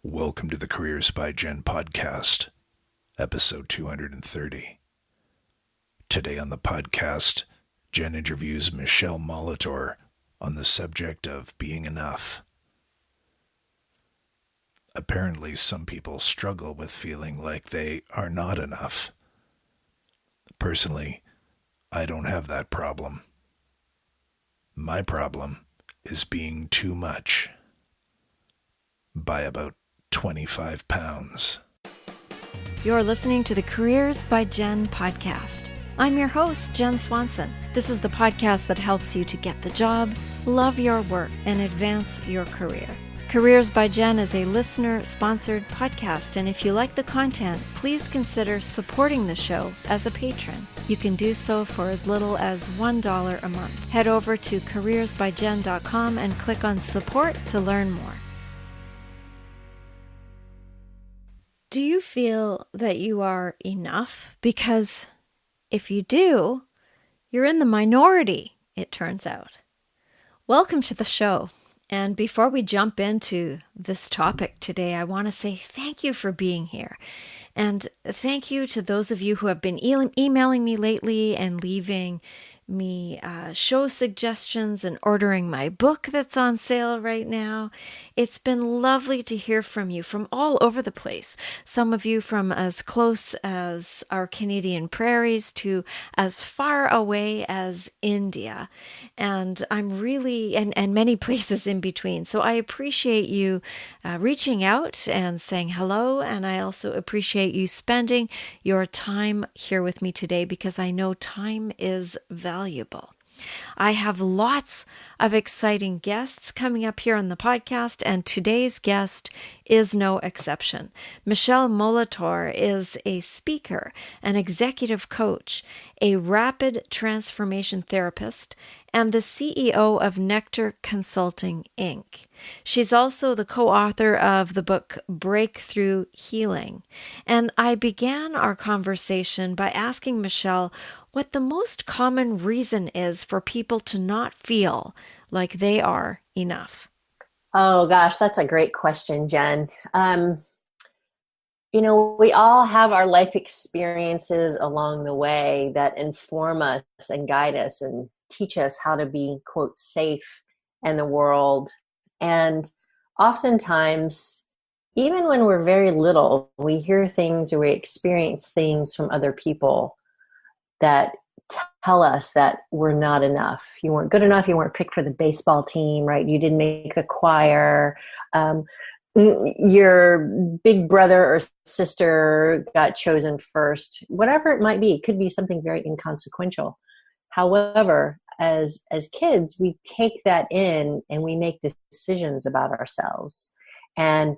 Welcome to the Careers by Jen podcast, episode 230. Today on the podcast, Jen interviews Michele Molitor on the subject of being enough. Apparently, some people struggle with feeling like they are not enough. Personally, I don't have that problem. My problem is being too much. By about 25 pounds. You're listening to the Careers by Jen podcast. I'm your host, Jen Swanson. This is the podcast that helps you to get the job, love your work, and advance your career. Careers by Jen is a listener-sponsored podcast, and if you like the content, please consider supporting the show as a patron. You can do so for as little as $1 a month. Head over to careersbyjen.com and click on support to learn more. Do you feel that you are enough? Because if you do, you're in the minority, it turns out. Welcome to the show. And before we jump into this topic today, I want to say thank you for being here. And thank you to those of you who have been emailing me lately and leaving me show suggestions and ordering my book that's on sale right now. It's been lovely to hear from you from all over the place. Some of you from as close as our Canadian prairies to as far away as India. And I'm really, and many places in between. So I appreciate you reaching out and saying hello. And I also appreciate you spending your time here with me today because I know time is valuable. I have lots of exciting guests coming up here on the podcast, and today's guest is no exception. Michele Molitor is a speaker, an executive coach, a rapid transformation therapist, and the CEO of Nectar Consulting, Inc. She's also the co-author of the book Breakthrough Healing. And I began our conversation by asking Michele what the most common reason is for people to not feel like they are enough. Oh gosh, that's a great question, Jen. We all have our life experiences along the way that inform us and guide us and teach us how to be, quote, safe in the world. And oftentimes, even when we're very little, we hear things or we experience things from other people that tell us that we're not enough. You weren't good enough. You weren't picked for the baseball team, right? You didn't make the choir. Your big brother or sister got chosen first. Whatever it might be, it could be something very inconsequential. However, as kids, we take that in and we make decisions about ourselves. And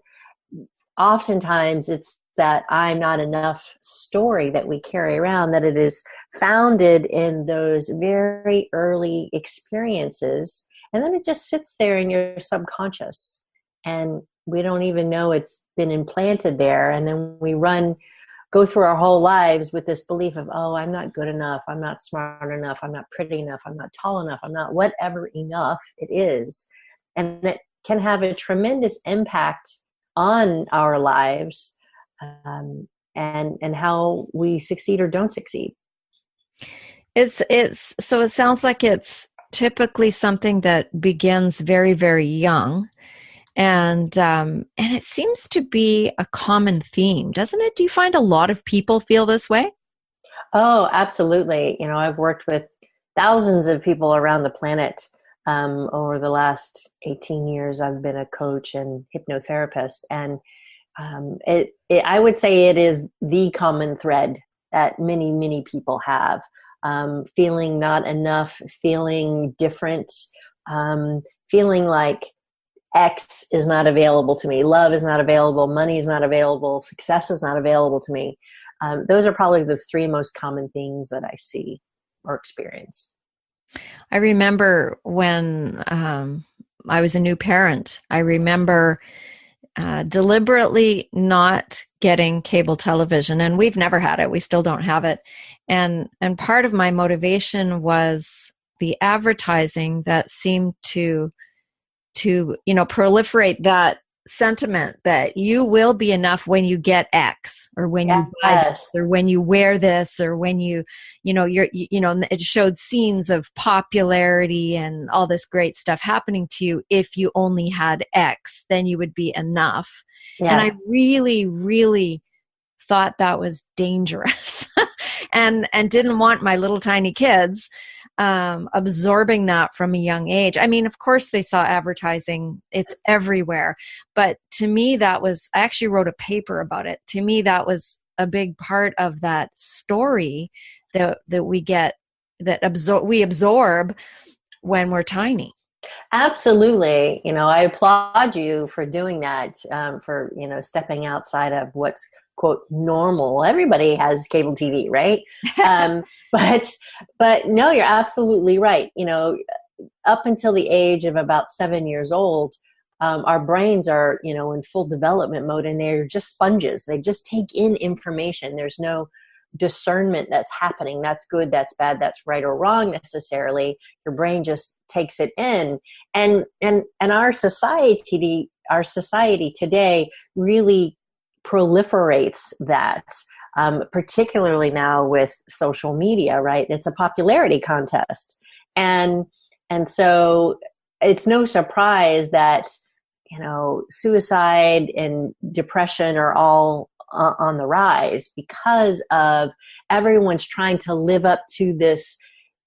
oftentimes it's that I'm not enough story that we carry around, that it is founded in those very early experiences. And then it just sits there in your subconscious. And we don't even know it's been implanted there. And then we go through our whole lives with this belief of, oh, I'm not good enough. I'm not smart enough. I'm not pretty enough. I'm not tall enough. I'm not whatever enough it is. And it can have a tremendous impact on our lives and how we succeed or don't succeed. So it sounds like it's typically something that begins very, very young. And it seems to be a common theme, doesn't it? Do you find a lot of people feel this way? Oh, absolutely. I've worked with thousands of people around the planet over the last 18 years. I've been a coach and hypnotherapist, and I would say it is the common thread that many, many people have. Feeling not enough, feeling different, feeling like X is not available to me. Love is not available. Money is not available. Success is not available to me. Those are probably the three most common things that I see or experience. I remember when I was a new parent, I remember deliberately not getting cable television, and we've never had it. We still don't have it. And part of my motivation was the advertising that seemed to proliferate that sentiment that you will be enough when you get X, or when you buy this, Yes. or when you wear this, or when it showed scenes of popularity and all this great stuff happening to you. If you only had X, then you would be enough. And I Yes. really, really thought that was dangerous and didn't want my little tiny kids absorbing that from a young age. I mean, of course they saw advertising, it's everywhere. But to me, I actually wrote a paper about it. To me, that was a big part of that story that we get, that we absorb when we're tiny. Absolutely. I applaud you for doing that, for, stepping outside of what's, quote, normal. Everybody has cable TV, right? But, no, you're absolutely right. Up until the age of about 7 years old, our brains are, in full development mode, and they're just sponges. They just take in information. There's no discernment that's happening. That's good, that's bad, that's right or wrong necessarily. Your brain just takes it in. And our society today really proliferates that, particularly now with social media, right? It's a popularity contest. And so it's no surprise that, suicide and depression are all on the rise, because of everyone's trying to live up to this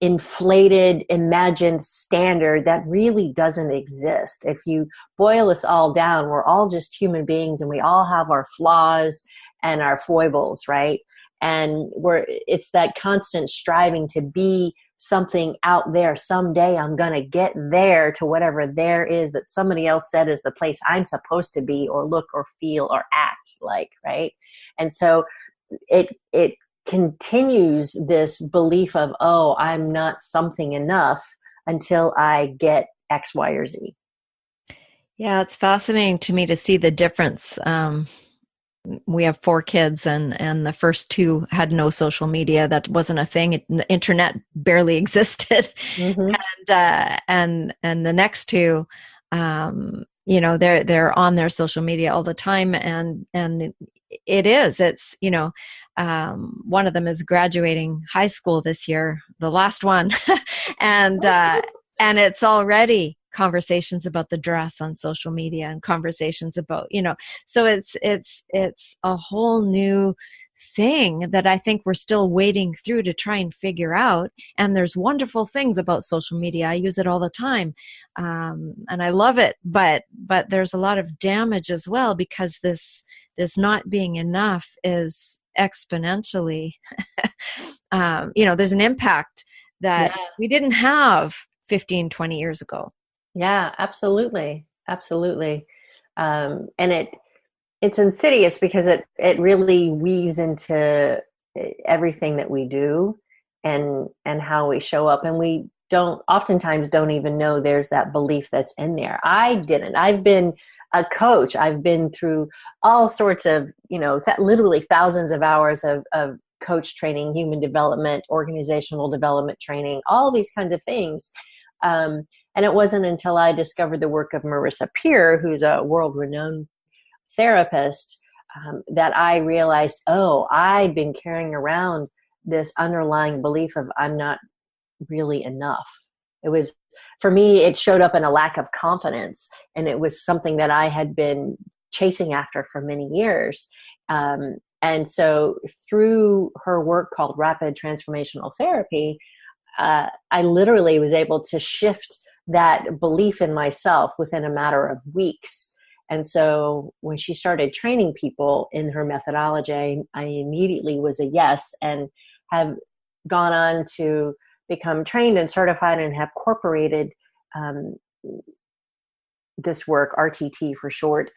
inflated, imagined standard that really doesn't exist. If you boil us all down, we're all just human beings, and we all have our flaws and our foibles, right? And it's that constant striving to be something out there. Someday I'm going to get there, to whatever there is that somebody else said is the place I'm supposed to be, or look, or feel, or act like, right? And so it continues this belief of, oh, I'm not something enough until I get X, Y, or Z. Yeah, it's fascinating to me to see the difference. We have 4 kids, and the first 2 had no social media. That wasn't a thing. The internet barely existed. Mm-hmm. And the next 2, they're on their social media all the time, and it's one of them is graduating high school this year, the last one, and it's already conversations about the dress on social media, and conversations about, so it's a whole new thing that I think we're still wading through to try and figure out. And there's wonderful things about social media. I use it all the time. And I love it, but there's a lot of damage as well, because this not being enough is exponentially, there's an impact that we didn't have 15, 20 years ago. Yeah, absolutely. Absolutely. And it's insidious, because it really weaves into everything that we do, and how we show up. And we oftentimes don't even know there's that belief that's in there. I've been a coach. I've been through all sorts of, literally thousands of hours of coach training, human development, organizational development training, all these kinds of things. And it wasn't until I discovered the work of Marissa Peer, who's a world-renowned therapist, that I realized, oh, I'd been carrying around this underlying belief of I'm not really enough. It was, for me, it showed up in a lack of confidence, and it was something that I had been chasing after for many years. And so through her work called Rapid Transformational Therapy, I literally was able to shift that belief in myself within a matter of weeks. And so when she started training people in her methodology, I immediately was a yes, and have gone on to become trained and certified, and have incorporated this work, RTT for short,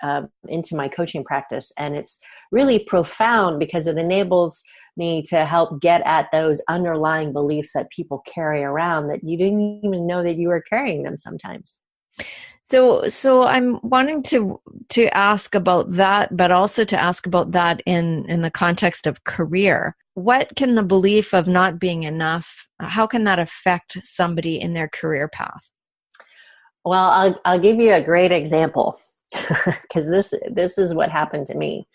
into my coaching practice. And it's really profound, because it enables me to help get at those underlying beliefs that people carry around, that you didn't even know that you were carrying them sometimes. So I'm wanting to ask about that, but also to ask about that in the context of career. What can the belief of not being enough, how can that affect somebody in their career path? Well, I'll give you a great example. because this is what happened to me.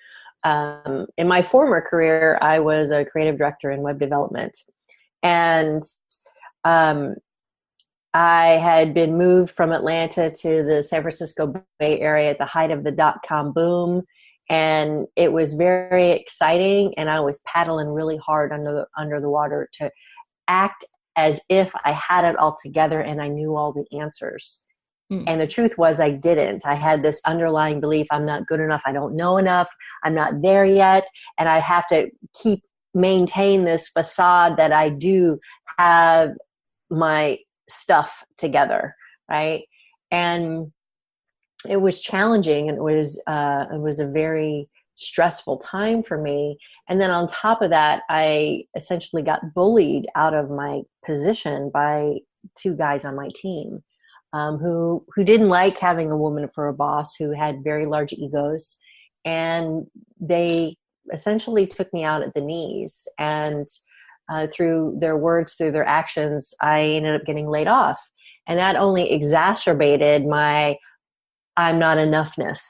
In my former career, I was a creative director in web development, and I had been moved from Atlanta to the San Francisco Bay Area at the height of the dot-com boom. And it was very exciting. And I was paddling really hard under the water to act as if I had it all together and I knew all the answers. And the truth was I didn't. I had this underlying belief, I'm not good enough. I don't know enough. I'm not there yet. And I have to maintain this facade that I do have my stuff together, right? And it was challenging, and it was a very stressful time for me. And then on top of that, I essentially got bullied out of my position by two guys on my team, who didn't like having a woman for a boss, who had very large egos, and they essentially took me out at the knees. And through their words, through their actions, I ended up getting laid off. And that only exacerbated my I'm not enoughness,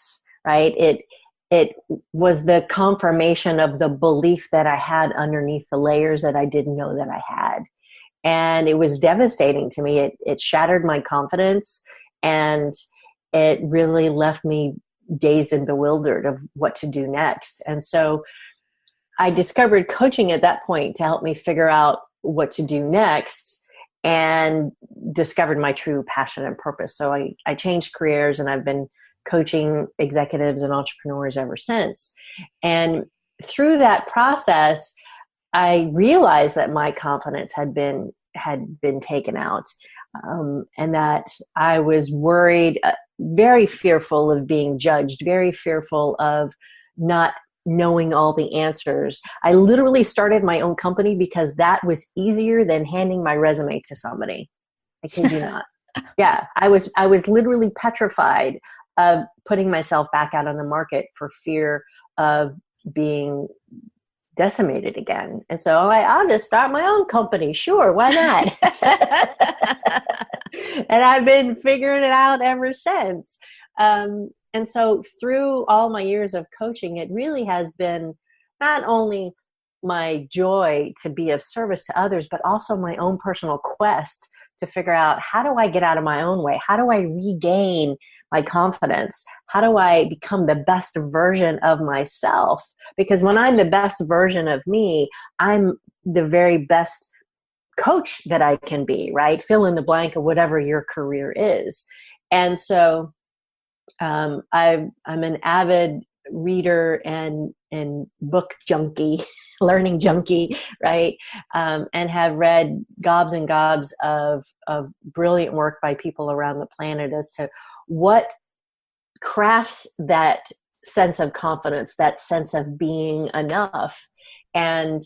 right? It was the confirmation of the belief that I had underneath the layers that I didn't know that I had. And it was devastating to me. It shattered my confidence, and it really left me dazed and bewildered of what to do next. And so I discovered coaching at that point to help me figure out what to do next, and discovered my true passion and purpose. So I changed careers, and I've been coaching executives and entrepreneurs ever since. And through that process, I realized that my confidence had been taken out, and that I was worried, very fearful of being judged, very fearful of not knowing all the answers. I literally started my own company because that was easier than handing my resume to somebody. I kid you not. Yeah, I was literally petrified of putting myself back out on the market for fear of being decimated again. And so I'll just start my own company. Sure, why not? And I've been figuring it out ever since. And so through all my years of coaching, it really has been not only my joy to be of service to others, but also my own personal quest to figure out, how do I get out of my own way? How do I regain my confidence? How do I become the best version of myself? Because when I'm the best version of me, I'm the very best coach that I can be, right? Fill in the blank of whatever your career is. And so I'm an avid reader and book junkie, learning junkie, right? And have read gobs and gobs of brilliant work by people around the planet as to what crafts that sense of confidence, that sense of being enough. And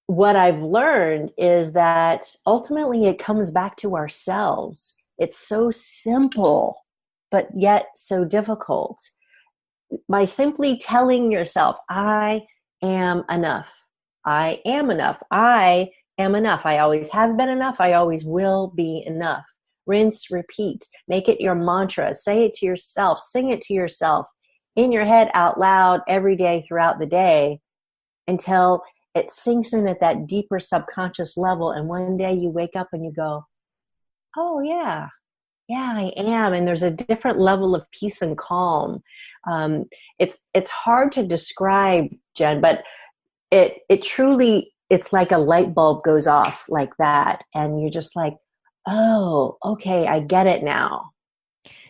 what I've learned is that ultimately it comes back to ourselves. It's so simple, but yet so difficult. By simply telling yourself, I am enough. I am enough. I am enough. I always have been enough. I always will be enough. Rinse, repeat. Make it your mantra. Say it to yourself. Sing it to yourself in your head out loud every day throughout the day until it sinks in at that deeper subconscious level. And one day you wake up and you go, oh yeah, I am. And there's a different level of peace and calm. It's hard to describe, Jen, but it truly, it's like a light bulb goes off like that. And you're just like, oh, okay, I get it now.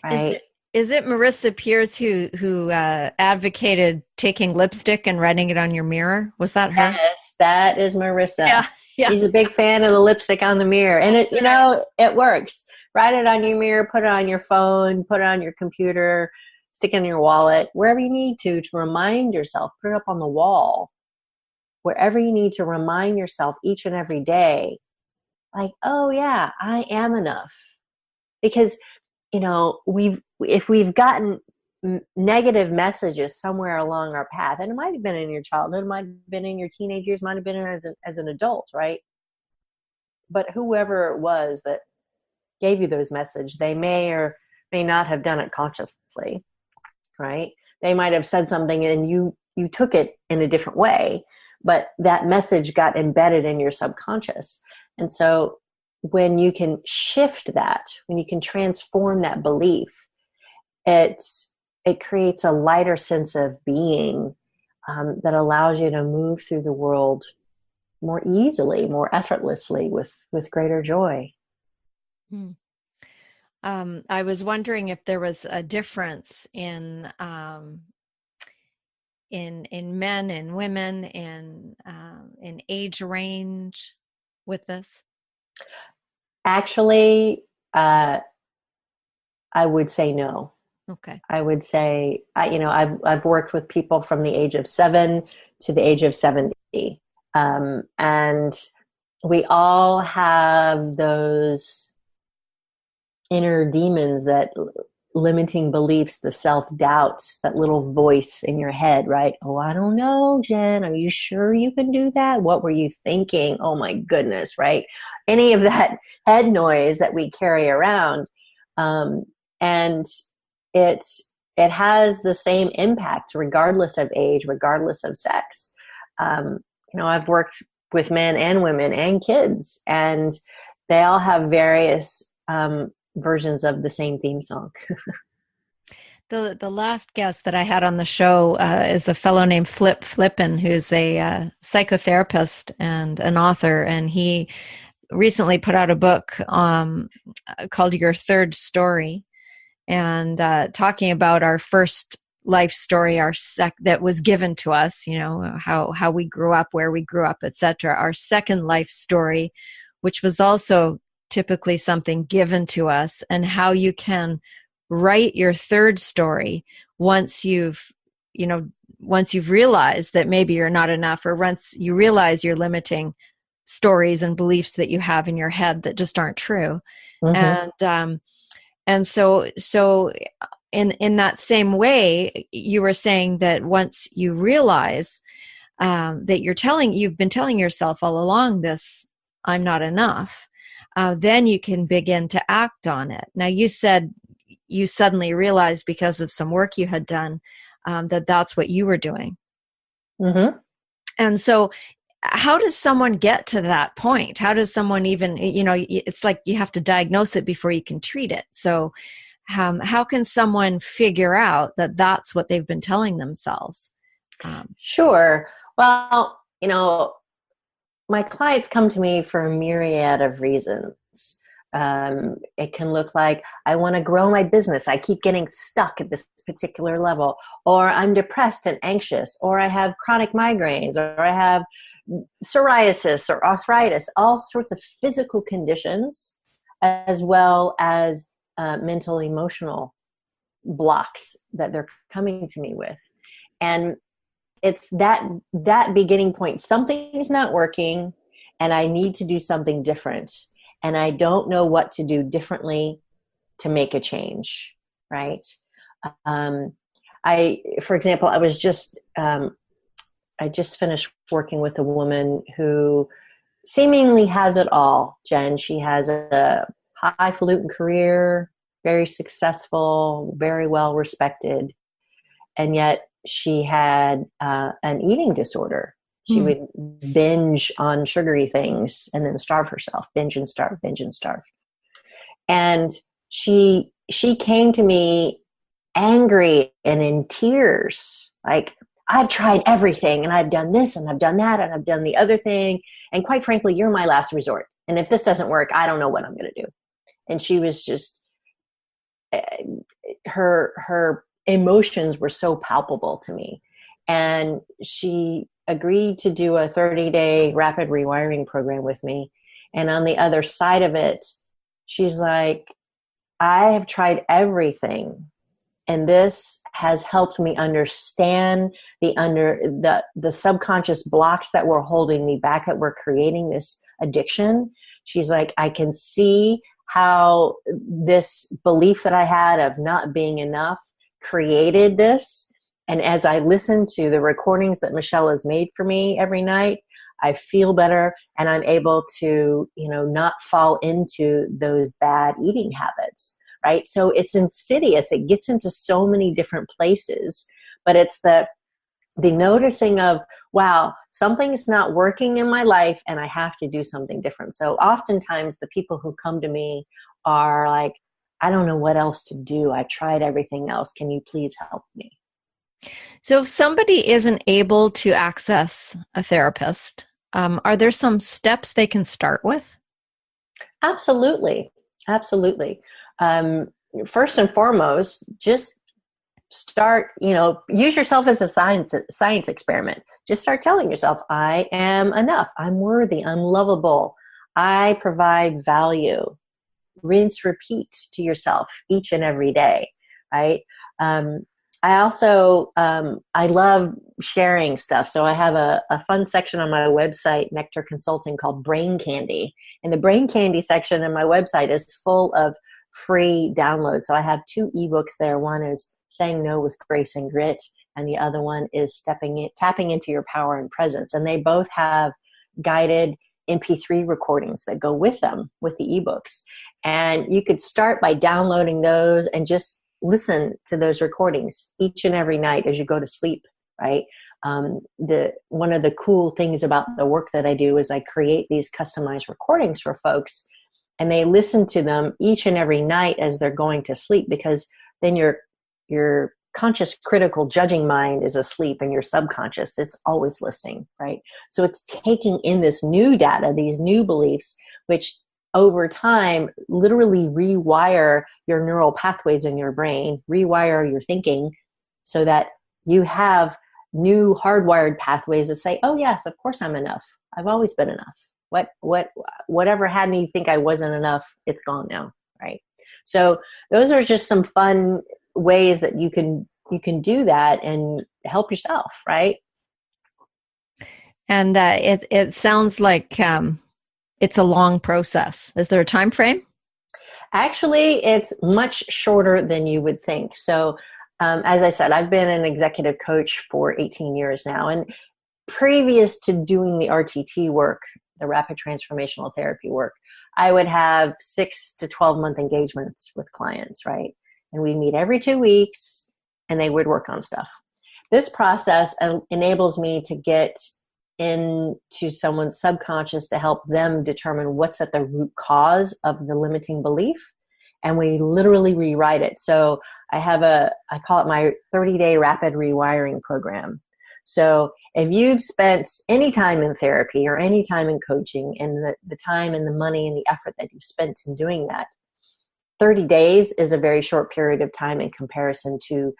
Right. Is it Marissa Pierce who advocated taking lipstick and writing it on your mirror? Was that her? Yes, that is Marissa. Yeah. She's a big fan of the lipstick on the mirror. And it works. Write it on your mirror, put it on your phone, put it on your computer, stick it in your wallet, wherever you need to remind yourself. Put it up on the wall, wherever you need to remind yourself each and every day, like, oh yeah, I am enough. Because, if we've gotten negative messages somewhere along our path, and it might have been in your childhood, it might have been in your teenage years, might have been as an adult, right? But whoever it was that gave you those messages, they may or may not have done it consciously, right? They might have said something and you took it in a different way, but that message got embedded in your subconscious. And so when you can shift that, when you can transform that belief, it creates a lighter sense of being, that allows you to move through the world more easily, more effortlessly, with greater joy. Hmm. I was wondering if there was a difference in men and women, in age range with this. Actually, I would say no. Okay. I would say, I've worked with people from the age of 7 to the age of 70. And we all have those inner demons, that limiting beliefs, the self-doubts, that little voice in your head, right? Oh, I don't know, Jen. Are you sure you can do that? What were you thinking? Oh my goodness, right? Any of that head noise that we carry around. And it has the same impact regardless of age, regardless of sex. I've worked with men and women and kids, and they all have various versions of the same theme song. The last guest that I had on the show is a fellow named Flip Flippin, who's a psychotherapist and an author, and he recently put out a book called Your Third Story, and talking about our first life story, that was given to us, how we grew up, where we grew up, etc. Our second life story, which was also typically something given to us, and how you can write your third story once you've realized that maybe you're not enough, or once you realize you're limiting stories and beliefs that you have in your head that just aren't true. Mm-hmm. And so in that same way, you were saying that once you realize that you've been telling yourself all along this, I'm not enough, then you can begin to act on it. Now, you said you suddenly realized, because of some work you had done, that that's what you were doing. Mm-hmm. And so how does someone get to that point? How does someone even, it's like you have to diagnose it before you can treat it. So how can someone figure out that that's what they've been telling themselves? Sure. Well, my clients come to me for a myriad of reasons. It can look like, I want to grow my business. I keep getting stuck at this particular level, or I'm depressed and anxious, or I have chronic migraines, or I have psoriasis or arthritis, all sorts of physical conditions, as well as mental, emotional blocks that they're coming to me with. And it's that beginning point. Something's not working, and I need to do something different. And I don't know what to do differently to make a change, right? For example, I just finished working with a woman who seemingly has it all, Jen. She has a highfalutin career, very successful, very well respected, and yet she had an eating disorder. She would binge on sugary things and then starve herself, binge and starve, binge and starve. And she came to me angry and in tears, like, I've tried everything, and I've done this, and I've done that, and I've done the other thing. And quite frankly, you're my last resort. And if this doesn't work, I don't know what I'm going to do. And she was just, her emotions were so palpable to me. And she agreed to do a 30-day rapid rewiring program with me. And on the other side of it, she's like, I have tried everything, and this has helped me understand the subconscious blocks that were holding me back, that were creating this addiction. She's like, I can see how this belief that I had of not being enough created this. And as I listen to the recordings that Michele has made for me every night, I feel better, and I'm able to, not fall into those bad eating habits. right? So it's insidious. It gets into so many different places, but it's the noticing of, wow, something's not working in my life and I have to do something different. So oftentimes the people who come to me are like, I don't know what else to do. I've tried everything else. Can you please help me? So if somebody isn't able to access a therapist, are there some steps they can start with? Absolutely. Absolutely. First and foremost, just start, use yourself as a science experiment. Just start telling yourself, I am enough. I'm worthy. I'm lovable. I provide value. Rinse, repeat to yourself each and every day, right? I also, I love sharing stuff. So I have a fun section on my website, Nectar Consulting, called Brain Candy. And the Brain Candy section in my website is full of free downloads. So I have 2 ebooks there. One is Saying No with Grace and Grit, and the other one is Tapping into Your Power and Presence. And they both have guided MP3 recordings that go with them, with the ebooks. And you could start by downloading those and just listen to those recordings each and every night as you go to sleep, right? One of the cool things about the work that I do is I create these customized recordings for folks, and they listen to them each and every night as they're going to sleep, because then your conscious, critical, judging mind is asleep, and your subconscious, it's always listening, right? So it's taking in this new data, these new beliefs, which over time literally rewire your neural pathways in your brain, rewire your thinking, so that you have new hardwired pathways that say, oh yes, of course I'm enough. I've always been enough. Whatever had me think I wasn't enough, it's gone now, right? So those are just some fun ways that you can do that and help yourself, right? And it sounds like it's a long process. Is there a time frame? Actually, it's much shorter than you would think. So, as I said, I've been an executive coach for 18 years now. And previous to doing the RTT work, the rapid transformational therapy work, I would have 6 to 12-month engagements with clients, right? And we meet every 2 weeks, and they would work on stuff. This process enables me to get into someone's subconscious to help them determine what's at the root cause of the limiting belief. And we literally rewrite it. So I call it my 30-day rapid rewiring program. So if you've spent any time in therapy or any time in coaching, and the time and the money and the effort that you've spent in doing that, 30 days is a very short period of time in comparison to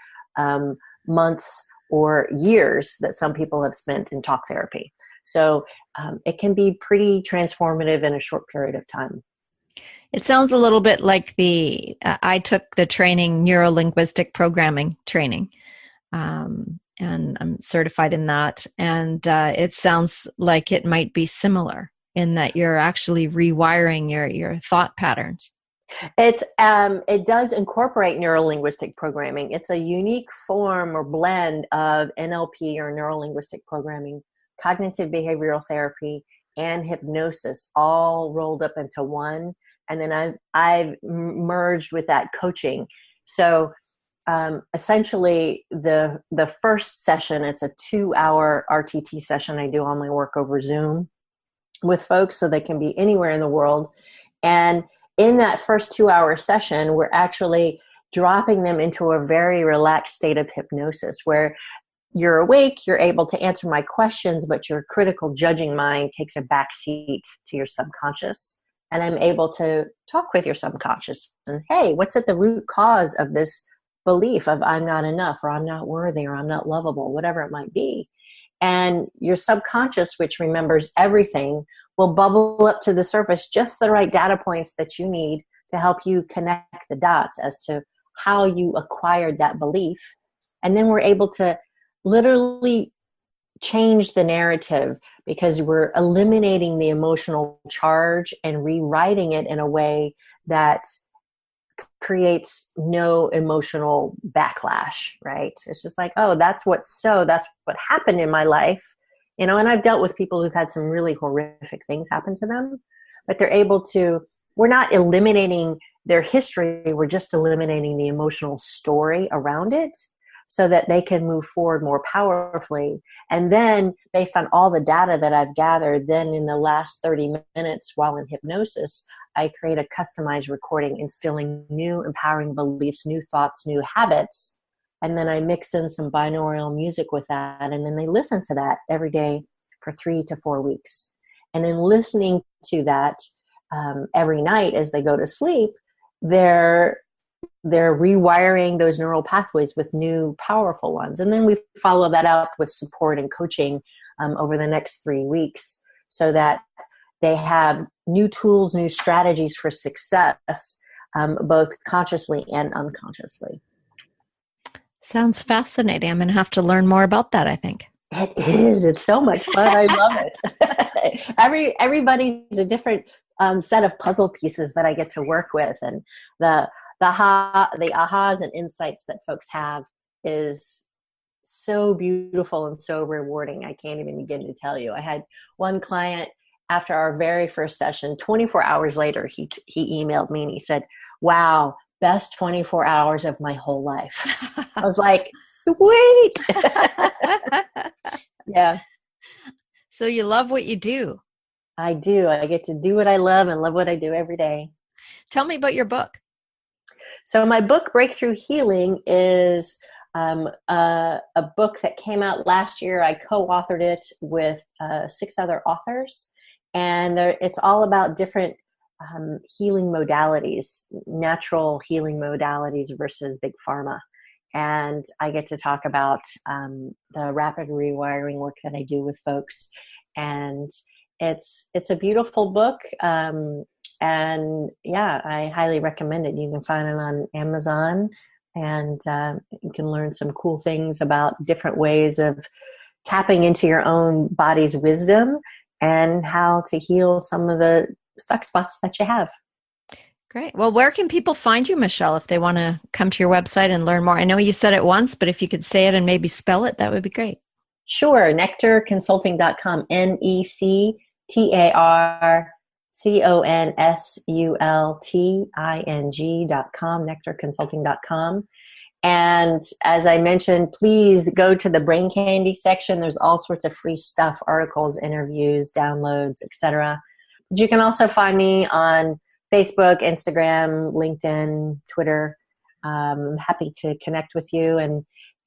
months or years that some people have spent in talk therapy. So it can be pretty transformative in a short period of time. It sounds a little bit like I took the training, neuro-linguistic programming training, and I'm certified in that. And it sounds like it might be similar in that you're actually rewiring your thought patterns. It does incorporate neuro-linguistic programming. It's a unique form or blend of NLP, or neuro-linguistic programming, cognitive behavioral therapy, and hypnosis, all rolled up into one. And then I've merged with that coaching. So essentially, the first session, it's a 2-hour RTT session. I do all my work over Zoom with folks, so they can be anywhere in the world. And in that first 2-hour session, we're actually dropping them into a very relaxed state of hypnosis, where you're awake, you're able to answer my questions, but your critical judging mind takes a back seat to your subconscious. And I'm able to talk with your subconscious and, hey, what's at the root cause of this belief of I'm not enough, or I'm not worthy, or I'm not lovable, whatever it might be. And your subconscious, which remembers everything, will bubble up to the surface just the right data points that you need to help you connect the dots as to how you acquired that belief. And then we're able to literally change the narrative, because we're eliminating the emotional charge and rewriting it in a way that creates no emotional backlash, right? It's just like, oh, that's what happened in my life. And I've dealt with people who've had some really horrific things happen to them, but they're able to, we're not eliminating their history. We're just eliminating the emotional story around it so that they can move forward more powerfully. And then based on all the data that I've gathered, then in the last 30 minutes while in hypnosis, I create a customized recording instilling new empowering beliefs, new thoughts, new habits. And then I mix in some binaural music with that. And then they listen to that every day for 3 to 4 weeks. And in listening to that every night as they go to sleep, they're rewiring those neural pathways with new powerful ones. And then we follow that up with support and coaching over the next 3 weeks so that they have new tools, new strategies for success, both consciously and unconsciously. Sounds fascinating. I'm going to have to learn more about that, I think. It is. It's so much fun. I love it. Everybody's a different set of puzzle pieces that I get to work with. And the ahas and insights that folks have is so beautiful and so rewarding. I can't even begin to tell you. I had one client after our very first session, 24 hours later, he emailed me and he said, "Wow, best 24 hours of my whole life." I was like, sweet. Yeah. So you love what you do. I do. I get to do what I love and love what I do every day. Tell me about your book. So my book, Breakthrough Healing, is a book that came out last year. I co-authored it with 6 other authors. And it's all about different healing modalities, natural healing modalities versus big pharma. And I get to talk about the rapid rewiring work that I do with folks. And it's a beautiful book. And yeah, I highly recommend it. You can find it on Amazon, and you can learn some cool things about different ways of tapping into your own body's wisdom and how to heal some of the stuck spots that you have. Great. Well, where can people find you, Michele, if they want to come to your website and learn more? I know you said it once, but if you could say it and maybe spell it, that would be great. Sure. nectarconsulting.com, nectarconsulting.com, nectarconsulting.com. And as I mentioned, please go to the Brain Candy section. There's all sorts of free stuff, articles, interviews, downloads, etc. You can also find me on Facebook, Instagram, LinkedIn, Twitter. I'm happy to connect with you. And,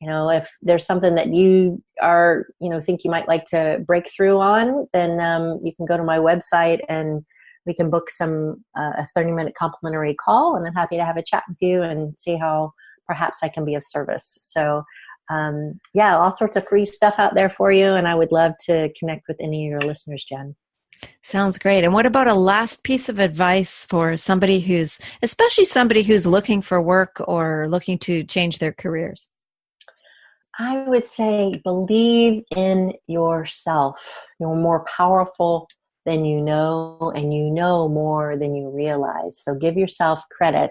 if there's something that you are, think you might like to break through on, then you can go to my website and we can book a 30-minute complimentary call. And I'm happy to have a chat with you and see how perhaps I can be of service. So, yeah, all sorts of free stuff out there for you. And I would love to connect with any of your listeners, Jen. Sounds great. And what about a last piece of advice for especially somebody who's looking for work or looking to change their careers? I would say believe in yourself. You're more powerful than you know, and you know more than you realize. So give yourself credit.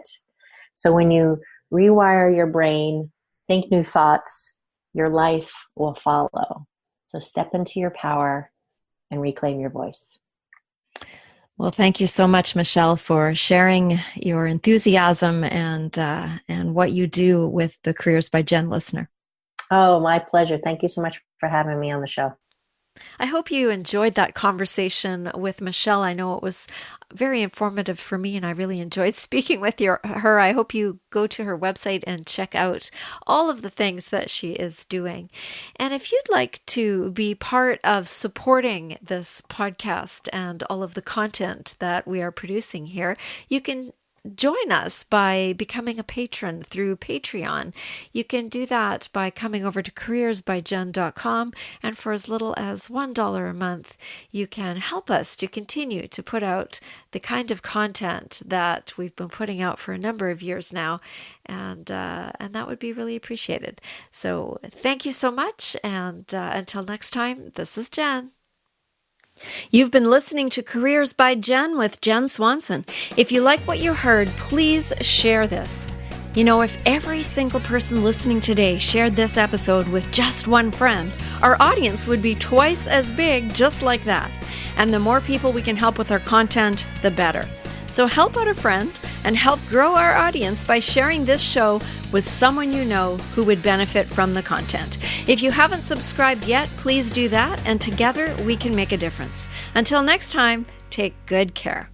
So when you rewire your brain, think new thoughts, your life will follow. So step into your power and reclaim your voice. Well, thank you so much, Michele, for sharing your enthusiasm and what you do with the Careers by Jen listener. Oh, my pleasure. Thank you so much for having me on the show. I hope you enjoyed that conversation with Michele. I know it was very informative for me, and I really enjoyed speaking with her. I hope you go to her website and check out all of the things that she is doing. And if you'd like to be part of supporting this podcast and all of the content that we are producing here, you can join us by becoming a patron through Patreon. You can do that by coming over to careersbyjen.com, and for as little as $1 a month, you can help us to continue to put out the kind of content that we've been putting out for a number of years now, and that would be really appreciated. So thank you so much, and until next time, this is Jen. You've been listening to Careers by Jen with Jen Swanson. If you like what you heard, please share this. If every single person listening today shared this episode with just one friend, our audience would be twice as big just like that. And the more people we can help with our content, the better. So help out a friend, and help grow our audience by sharing this show with someone you know who would benefit from the content. If you haven't subscribed yet, please do that, and together we can make a difference. Until next time, take good care.